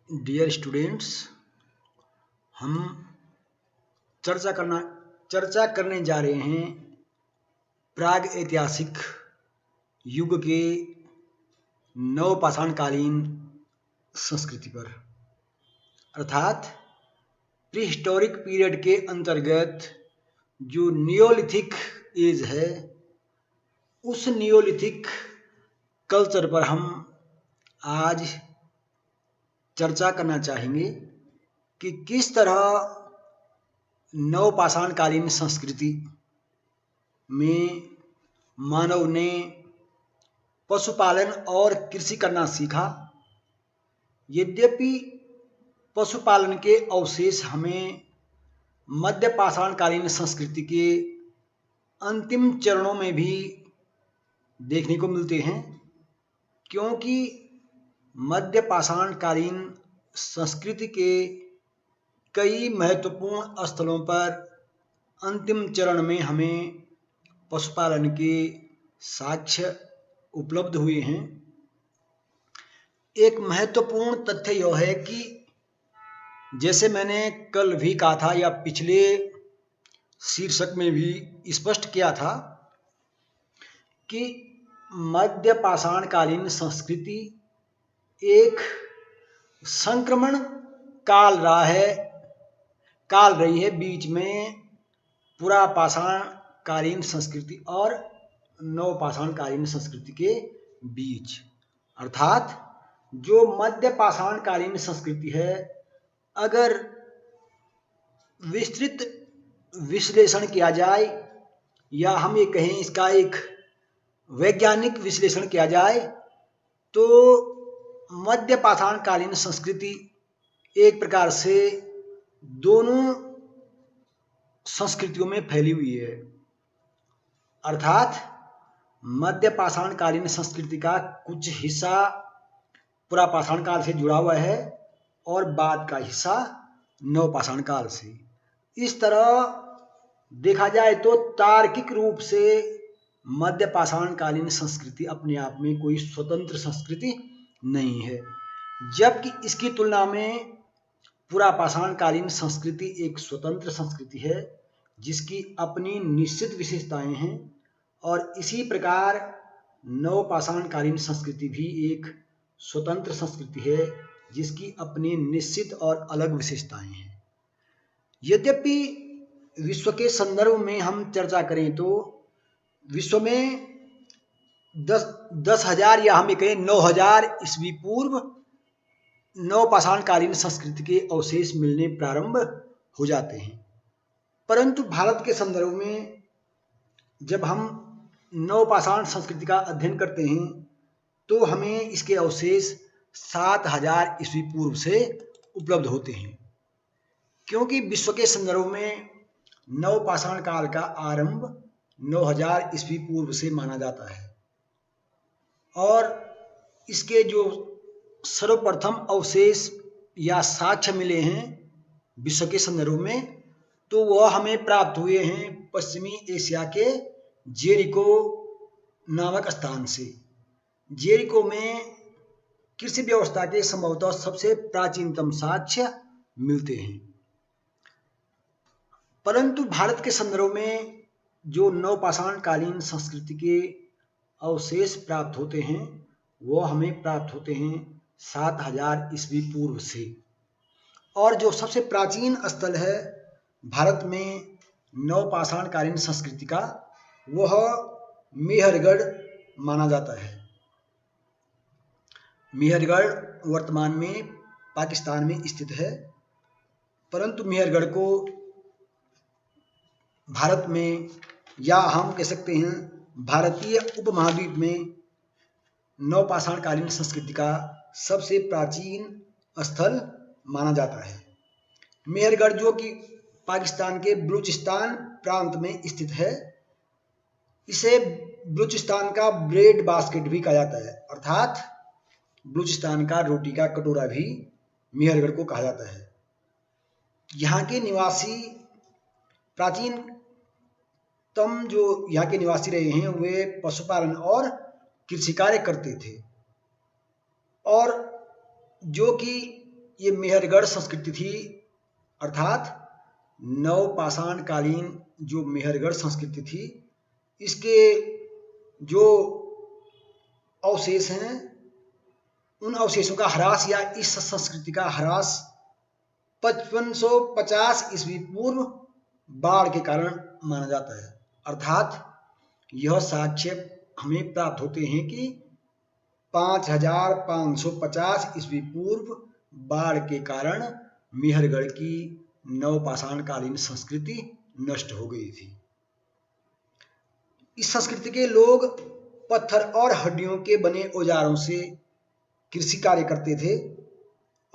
Dear students, हम चर्चा करने जा रहे हैं प्राग ऐतिहासिक युग के नवपाषाणकालीन संस्कृति पर, अर्थात प्रीहिस्टोरिक पीरियड के अंतर्गत जो नियोलिथिक एज है, उस नियोलिथिक कल्चर पर हम आज चर्चा करना चाहेंगे कि किस तरह नवपाषाणकालीन संस्कृति में मानव ने पशुपालन और कृषि करना सीखा। यद्यपि पशुपालन के अवशेष हमें मध्य पाषाणकालीन संस्कृति के अंतिम चरणों में भी देखने को मिलते हैं, क्योंकि मध्य पाषाणकालीन संस्कृति के कई महत्वपूर्ण स्थलों पर अंतिम चरण में हमें पशुपालन के साक्ष्य उपलब्ध हुए हैं। एक महत्वपूर्ण तथ्य यह है कि जैसे मैंने कल भी कहा था या पिछले शीर्षक में भी स्पष्ट किया था कि मध्य पाषाणकालीन संस्कृति एक संक्रमण काल रही है बीच में पुरा पाषाणकालीन संस्कृति और नवपाषाणकालीन संस्कृति के बीच। अर्थात जो मध्य पाषाणकालीन संस्कृति है, अगर विस्तृत विश्लेषण किया जाए या हम ये कहें इसका एक वैज्ञानिक विश्लेषण किया जाए, तो मध्य पाषाणकालीन संस्कृति एक प्रकार से दोनों संस्कृतियों में फैली हुई है। अर्थात मध्य पाषाणकालीन संस्कृति का कुछ हिस्सा पुरा पाषाण काल से जुड़ा हुआ है और बाद का हिस्सा नवपाषाण काल से। इस तरह देखा जाए तो तार्किक रूप से मध्य पाषाणकालीन संस्कृति अपने आप में कोई स्वतंत्र संस्कृति नहीं है, जबकि इसकी तुलना में पुरा पाषाणकालीन संस्कृति एक स्वतंत्र संस्कृति है जिसकी अपनी निश्चित विशेषताएं हैं, और इसी प्रकार नवपाषाणकालीन संस्कृति भी एक स्वतंत्र संस्कृति है जिसकी अपनी निश्चित और अलग विशेषताएं हैं। यद्यपि विश्व के संदर्भ में हम चर्चा करें तो विश्व में 10,000 या हम कहें 9,000 ईस्वी पूर्व नवपाषाणकालीन संस्कृति के अवशेष मिलने प्रारंभ हो जाते हैं, परंतु भारत के संदर्भ में जब हम नवपाषाण संस्कृति का अध्ययन करते हैं तो हमें इसके अवशेष 7,000 ईस्वी पूर्व से उपलब्ध होते हैं, क्योंकि विश्व के संदर्भ में नवपाषाण काल का आरंभ 9,000 ईस्वी पूर्व से माना जाता है, और इसके जो सर्वप्रथम अवशेष या साक्ष्य मिले हैं विश्व के संदर्भ में, तो वह हमें प्राप्त हुए हैं पश्चिमी एशिया के जेरिको नामक स्थान से। जेरिको में कृषि व्यवस्था के संभवतः सबसे प्राचीनतम साक्ष्य मिलते हैं। परंतु भारत के संदर्भ में जो नवपाषाणकालीन संस्कृति के अवशेष प्राप्त होते हैं वो हमें प्राप्त होते हैं 7,000 ईस्वी पूर्व से, और जो सबसे प्राचीन स्थल है भारत में नवपाषाणकालीन संस्कृति का वह मेहरगढ़ माना जाता है। मेहरगढ़ वर्तमान में पाकिस्तान में स्थित है, परंतु मेहरगढ़ को भारत में या हम कह सकते हैं भारतीय उपमहाद्वीप में नवपाषाणकालीन संस्कृति का सबसे प्राचीन स्थल माना जाता है। मेहरगढ़ जो कि पाकिस्तान के बलूचिस्तान प्रांत में स्थित है, इसे बलूचिस्तान का ब्रेड बास्केट भी कहा जाता है, अर्थात बलूचिस्तान का रोटी का कटोरा भी मेहरगढ़ को कहा जाता है। यहाँ के निवासी प्राचीनतम जो यहाँ के निवासी रहे हैं वे पशुपालन और कृषि कार्य करते थे, और जो कि ये मेहरगढ़ संस्कृति थी, अर्थात नवपाषाण कालीन जो मेहरगढ़ संस्कृति थी, इसके जो अवशेष हैं, उन अवशेषों का ह्रास या इस संस्कृति का ह्रास 5550 ईस्वी पूर्व बाढ़ के कारण माना जाता है। अर्थात यह साक्ष्य हमें प्राप्त होते हैं कि 5550 ईस्वी पूर्व बाढ़ के कारण मेहरगढ़ की नवपाषाण कालीन संस्कृति नष्ट हो गई थी। इस संस्कृति के लोग पत्थर और हड्डियों के बने औजारों से कृषि कार्य करते थे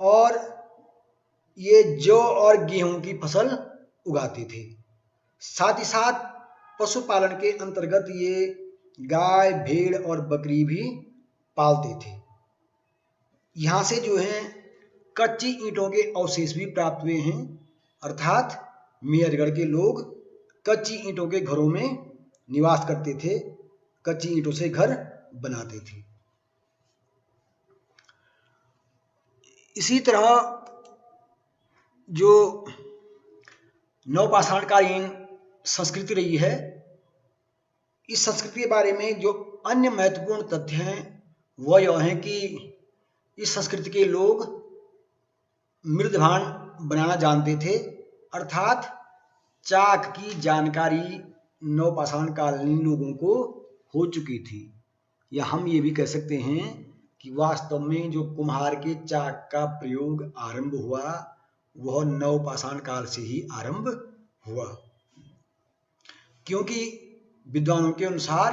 और ये जौ और गेहूं की फसल उगाते थे। साथ ही साथ पशुपालन के अंतर्गत ये गाय, भेड़ और बकरी भी पालते थे। यहाँ से जो है कच्ची ईंटों के अवशेष भी प्राप्त हुए हैं, अर्थात मेहरगढ़ के लोग कच्ची ईंटों के घरों में निवास करते थे, कच्ची ईंटों से घर बनाते थे। इसी तरह जो नवपाषाणकालीन संस्कृति रही है, इस संस्कृति के बारे में जो अन्य महत्वपूर्ण तथ्य हैं वह यह है कि इस संस्कृति के लोग मृदभांड बनाना जानते थे, अर्थात चाक की जानकारी नवपाषाणकालीन लोगों को हो चुकी थी। या हम ये भी कह सकते हैं कि वास्तव में जो कुम्हार के चाक का प्रयोग आरंभ हुआ वह नवपाषाण काल से ही आरंभ हुआ, क्योंकि विद्वानों के अनुसार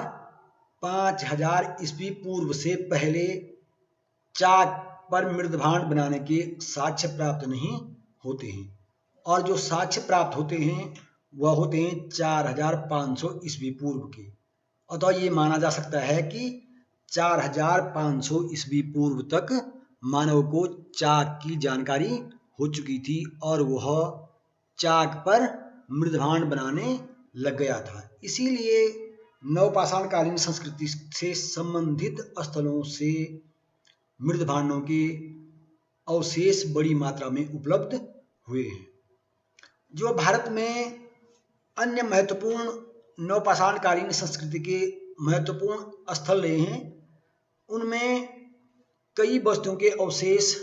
5000 ईस्वी पूर्व से पहले चाक पर मृदभांड बनाने के साक्ष्य प्राप्त नहीं होते हैं, और जो साक्ष्य प्राप्त होते हैं वह होते हैं 4500 ईस्वी पूर्व के। अतः ये माना जा सकता है कि 4500 ईस्वी पूर्व तक मानव को चाक की जानकारी हो चुकी थी और वह चाक पर मृदभांड बनाने लग गया था। इसीलिए नवपाषाणकालीन संस्कृति से संबंधित स्थलों से मृदभांडों के अवशेष बड़ी मात्रा में उपलब्ध हुए हैं। जो भारत में अन्य महत्वपूर्ण नवपाषाणकालीन संस्कृति के महत्वपूर्ण स्थल रहे हैं, उनमें कई बस्तियों के अवशेष,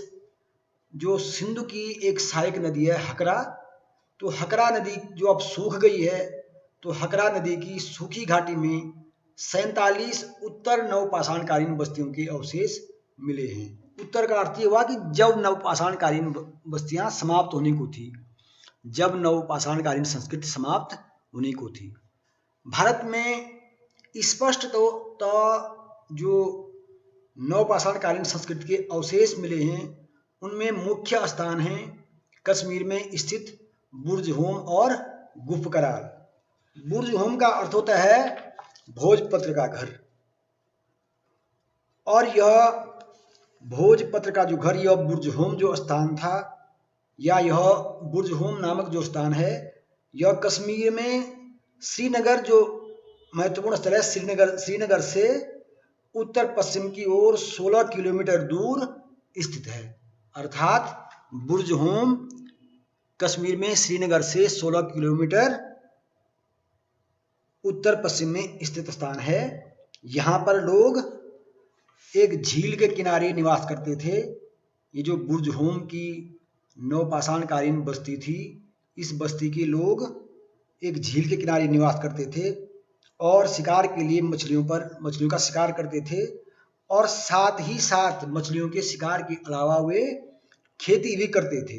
जो सिंधु की एक सहायक नदी है हकरा, तो हकरा नदी जो अब सूख गई है, तो हकरा नदी की सूखी घाटी में 47 उत्तर नवपाषाणकालीन बस्तियों के अवशेष मिले हैं। उत्तर का अर्थ ये हुआ कि जब नवपाषाणकालीन बस्तियां समाप्त होने को थी, जब नवपाषाणकालीन संस्कृति समाप्त होने को थी। भारत में स्पष्ट तो जो नवपाषाणकालीन संस्कृति के अवशेष मिले हैं उनमें मुख्य स्थान है कश्मीर में स्थित बुर्जहोम और गुफकराल। बुर्जहोम का अर्थ होता है भोजपत्र का घर, और यह भोजपत्र का जो घर, यह बुर्जहोम जो स्थान था, या यह बुर्जहोम नामक जो स्थान है, यह कश्मीर में श्रीनगर जो महत्वपूर्ण स्थल है, श्रीनगर से उत्तर पश्चिम की ओर 16 किलोमीटर दूर स्थित है। अर्थात बुर्जहोम कश्मीर में श्रीनगर से 16 किलोमीटर उत्तर पश्चिम में स्थित स्थान है। यहाँ पर लोग एक झील के किनारे निवास करते थे। ये जो बुर्जहोम की नवपाषाणकालीन बस्ती थी, इस बस्ती के लोग एक झील के किनारे निवास करते थे और शिकार के लिए मछलियों का शिकार करते थे, और साथ ही साथ मछलियों के शिकार के अलावा वे खेती भी करते थे।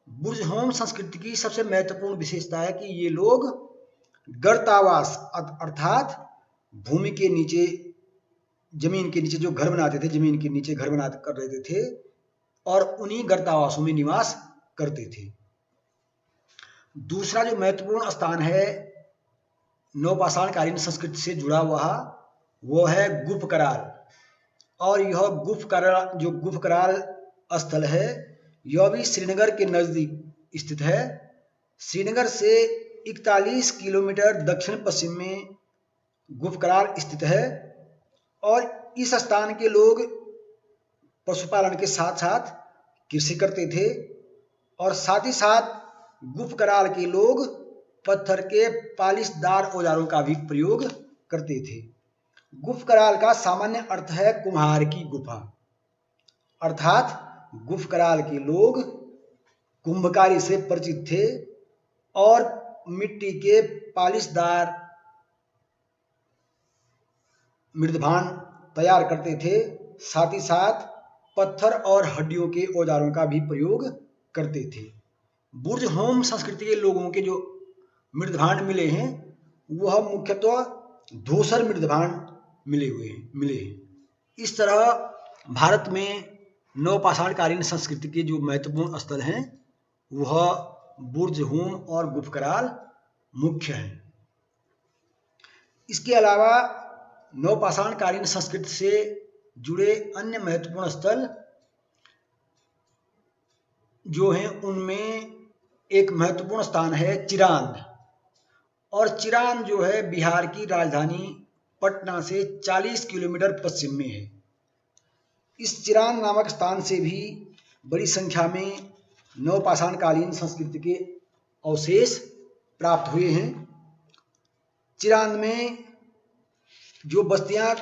बुर्जहोम संस्कृति की सबसे महत्वपूर्ण विशेषता है कि ये लोग गर्तावास अर्थात भूमि के नीचे, जमीन के नीचे जो घर बनाते थे, जमीन के नीचे घर बना कर रहते थे और उन्हीं गर्तावासों में निवास करते थे। दूसरा जो महत्वपूर्ण स्थान है नवपाषाणकालीन संस्कृति से जुड़ा हुआ, वो है गुफकराल। और यह गुफकराल स्थल है, यह भी श्रीनगर के नजदीक स्थित है। श्रीनगर से 41 किलोमीटर दक्षिण पश्चिम में गुफकराल स्थित है, और इस स्थान के लोग पशुपालन के साथ साथ कृषि करते थे और साथ ही साथ गुप्त काल के लोग पत्थर के पालिशदार औजारों का भी प्रयोग करते थे। गुप्त काल का सामान्य अर्थ है कुम्हार की गुफा, अर्थात गुप्त काल के लोग कुंभकारी से परिचित थे और मिट्टी के पालिशदार मृदभांड तैयार करते थे, साथ ही साथ पत्थर और हड्डियों के औजारों का भी प्रयोग करते थे। बुर्जहोम संस्कृति के लोगों के जो मृदभांड मिले हैं वह मुख्यतः धूसर मृदभांड मिले हैं। इस तरह भारत में नवपाषाणकालीन संस्कृति के जो महत्वपूर्ण स्थल हैं वह बुर्जहोम और गुप्त काल मुख्य हैं। इसके अलावा नवपाषाणकालीन संस्कृति से जुड़े अन्य महत्वपूर्ण स्थल जो हैं उनमें एक महत्वपूर्ण स्थान है चिरांद। और चिरांद जो है बिहार की राजधानी पटना से 40 किलोमीटर पश्चिम में है। इस चिरांद नामक स्थान से भी बड़ी संख्या में नवपाषाणकालीन संस्कृति के अवशेष प्राप्त हुए हैं। चिरांद में जो बस्तियां,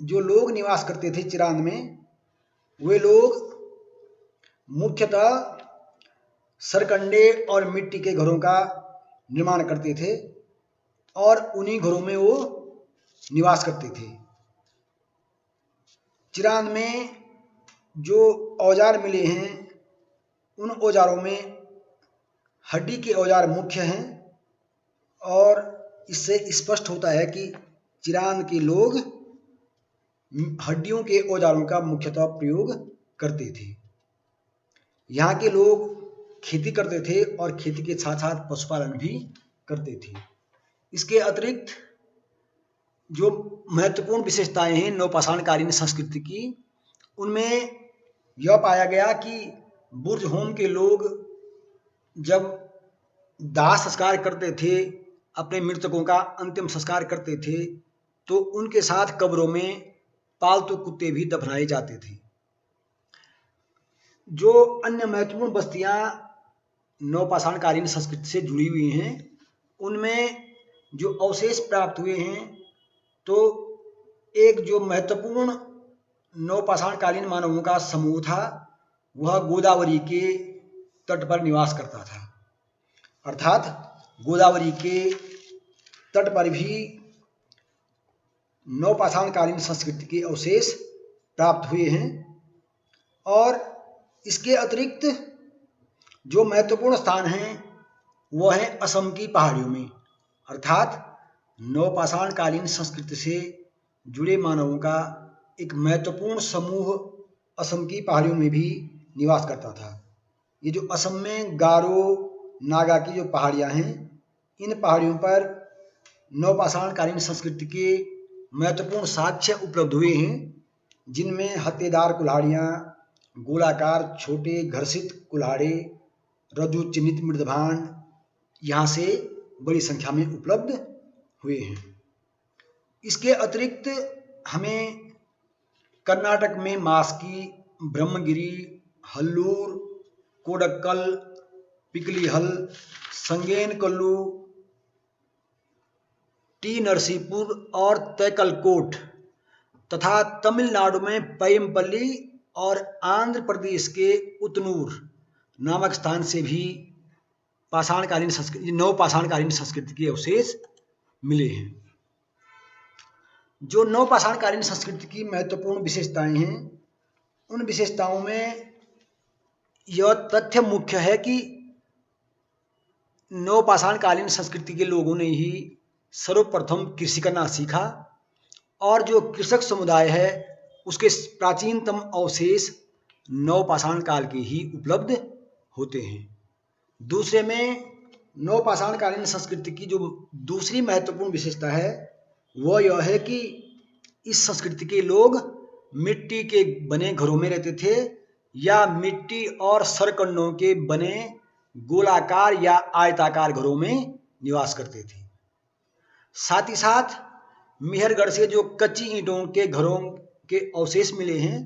जो लोग निवास करते थे चिरांद में, वे लोग मुख्यतः सरकंडे और मिट्टी के घरों का निर्माण करते थे और उन्हीं घरों में वो निवास करते थे। चिरांद में जो औजार मिले हैं उन औजारों में हड्डी के औजार मुख्य हैं और इससे स्पष्ट होता है कि चिरांद के लोग हड्डियों के औजारों का मुख्यतः प्रयोग करते थे। यहाँ के लोग खेती करते थे और खेती के साथ साथ पशुपालन भी करते थे। इसके अतिरिक्त जो महत्वपूर्ण विशेषताएं हैं नवपाषाणकालीन संस्कृति की, उनमें यह पाया गया कि बुर्जहोम के लोग जब दाह संस्कार करते थे, अपने मृतकों का अंतिम संस्कार करते थे, तो उनके साथ कब्रों में पालतू कुत्ते भी दफनाए जाते थे। जो अन्य महत्वपूर्ण बस्तियां नवपाषाणकालीन संस्कृति से जुड़ी हुई हैं उनमें जो अवशेष प्राप्त हुए हैं, तो एक जो महत्वपूर्ण नवपाषाणकालीन मानवों का समूह था वह गोदावरी के तट पर निवास करता था। अर्थात गोदावरी के तट पर भी नवपाषाणकालीन संस्कृति के अवशेष प्राप्त हुए हैं। और इसके अतिरिक्त जो महत्वपूर्ण स्थान हैं वह है असम की पहाड़ियों में, अर्थात नवपाषाणकालीन संस्कृति से जुड़े मानवों का एक महत्वपूर्ण समूह असम की पहाड़ियों में भी निवास करता था। ये जो असम में गारो नागा की जो पहाड़ियाँ हैं, इन पहाड़ियों पर नवपाषाणकालीन संस्कृति के महत्वपूर्ण साक्ष्य उपलब्ध हुए हैं, जिनमें हत्तेदार कुल्हाड़ियाँ, गोलाकार छोटे घर्षित कुल्हाड़े, रज्जु चिन्हित मृदभांड यहाँ से बड़ी संख्या में उपलब्ध हुए हैं। इसके अतिरिक्त हमें कर्नाटक में मास्की, ब्रह्मगिरी, हल्लूर, कोडक्कल, पिकलीहल, संगेनकल्लू, टी नरसीपुर और तैकलकोट तथा तमिलनाडु में पय्यमपल्ली और आंध्र प्रदेश के उतनूर नामक स्थान से भी नवपाषाणकालीन संस्कृति के अवशेष मिले हैं। जो नवपाषाणकालीन संस्कृति की महत्वपूर्ण विशेषताएं हैं, उन विशेषताओं में यह तथ्य मुख्य है कि नवपाषाणकालीन संस्कृति के लोगों ने ही सर्वप्रथम कृषि करना सीखा और जो कृषक समुदाय है उसके प्राचीनतम अवशेष नवपाषाण काल के ही उपलब्ध होते हैं। दूसरे में नवपाषाणकालीन संस्कृति की जो दूसरी महत्वपूर्ण विशेषता है वह यह है कि इस संस्कृति के लोग मिट्टी के बने घरों में रहते थे या मिट्टी और सरकंडों के बने गोलाकार या आयताकार घरों में निवास करते थे। साथ ही साथ मेहरगढ़ से जो कच्ची ईंटों के घरों के अवशेष मिले हैं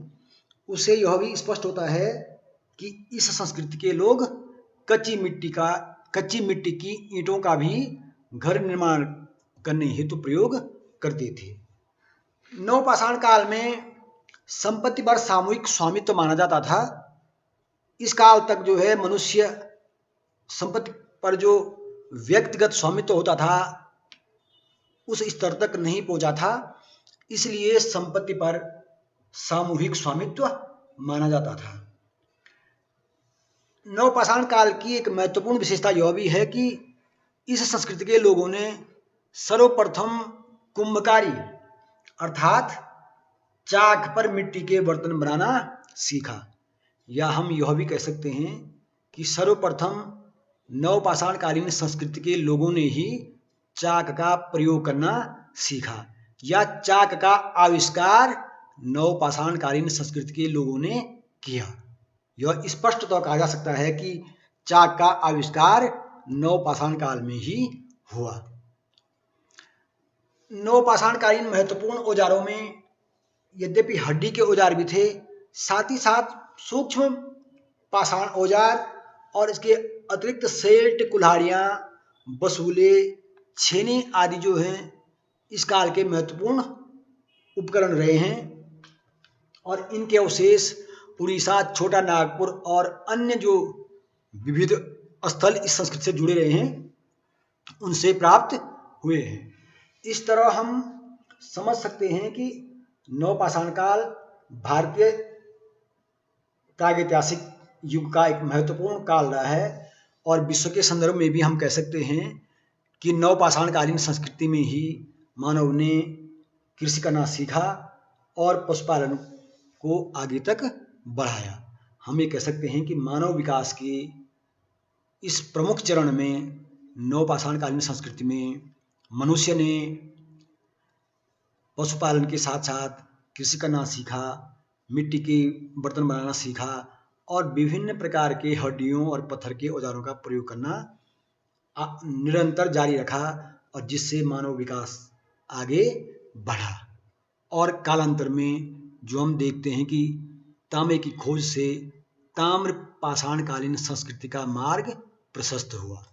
उससे यह भी स्पष्ट होता है कि इस संस्कृति के लोग कच्ची मिट्टी की ईंटों का भी घर निर्माण करने हेतु प्रयोग करते थे। नवपाषाण काल में संपत्ति पर सामूहिक स्वामित्व माना जाता था। इस काल तक जो है मनुष्य संपत्ति पर जो व्यक्तिगत स्वामित्व होता था उस स्तर तक नहीं पहुंचा था, इसलिए संपत्ति पर सामूहिक स्वामित्व माना जाता था। नवपाषाण काल की एक महत्वपूर्ण विशेषता यह भी है कि इस संस्कृति के लोगों ने सर्वप्रथम कुंभकारी अर्थात चाक पर मिट्टी के बर्तन बनाना सीखा, या हम यह भी कह सकते हैं कि सर्वप्रथम नवपाषाणकालीन संस्कृति के लोगों ने ही चाक का प्रयोग करना सीखा, या चाक का आविष्कार नवपाषाणकालीन संस्कृति के लोगों ने किया। यह स्पष्ट तो कहा जा सकता है कि चाक का आविष्कार नवपाषाण काल में ही हुआ। नवपाषाणकालीन महत्वपूर्ण औजारों में यद्यपि हड्डी के औजार भी थे, साथ ही साथ सूक्ष्म पाषाण औजार और इसके अतिरिक्त सेल्ट, कुल्हाड़ियाँ, बसूले, छेने आदि जो हैं इस काल के महत्वपूर्ण उपकरण रहे हैं, और इनके अवशेष उड़ीसा, छोटा नागपुर और अन्य जो विविध स्थल इस संस्कृति से जुड़े रहे हैं उनसे प्राप्त हुए हैं। इस तरह हम समझ सकते हैं कि नवपाषाण काल भारतीय प्रागैतिहासिक युग का एक महत्वपूर्ण काल रहा है, और विश्व के संदर्भ में भी हम कह सकते हैं कि नवपाषाणकालीन संस्कृति में ही मानव ने कृषि करना सीखा और पशुपालन को आगे तक बढ़ाया। हम ये कह सकते हैं कि मानव विकास के इस प्रमुख चरण में नवपाषाणकालीन संस्कृति में मनुष्य ने पशुपालन के साथ साथ कृषि करना सीखा, मिट्टी के बर्तन बनाना सीखा और विभिन्न प्रकार के हड्डियों और पत्थर के औजारों का प्रयोग करना निरंतर जारी रखा, और जिससे मानव विकास आगे बढ़ा। और कालांतर में जो हम देखते हैं कि तांबे की खोज से ताम्र पाषाणकालीन संस्कृति का मार्ग प्रशस्त हुआ।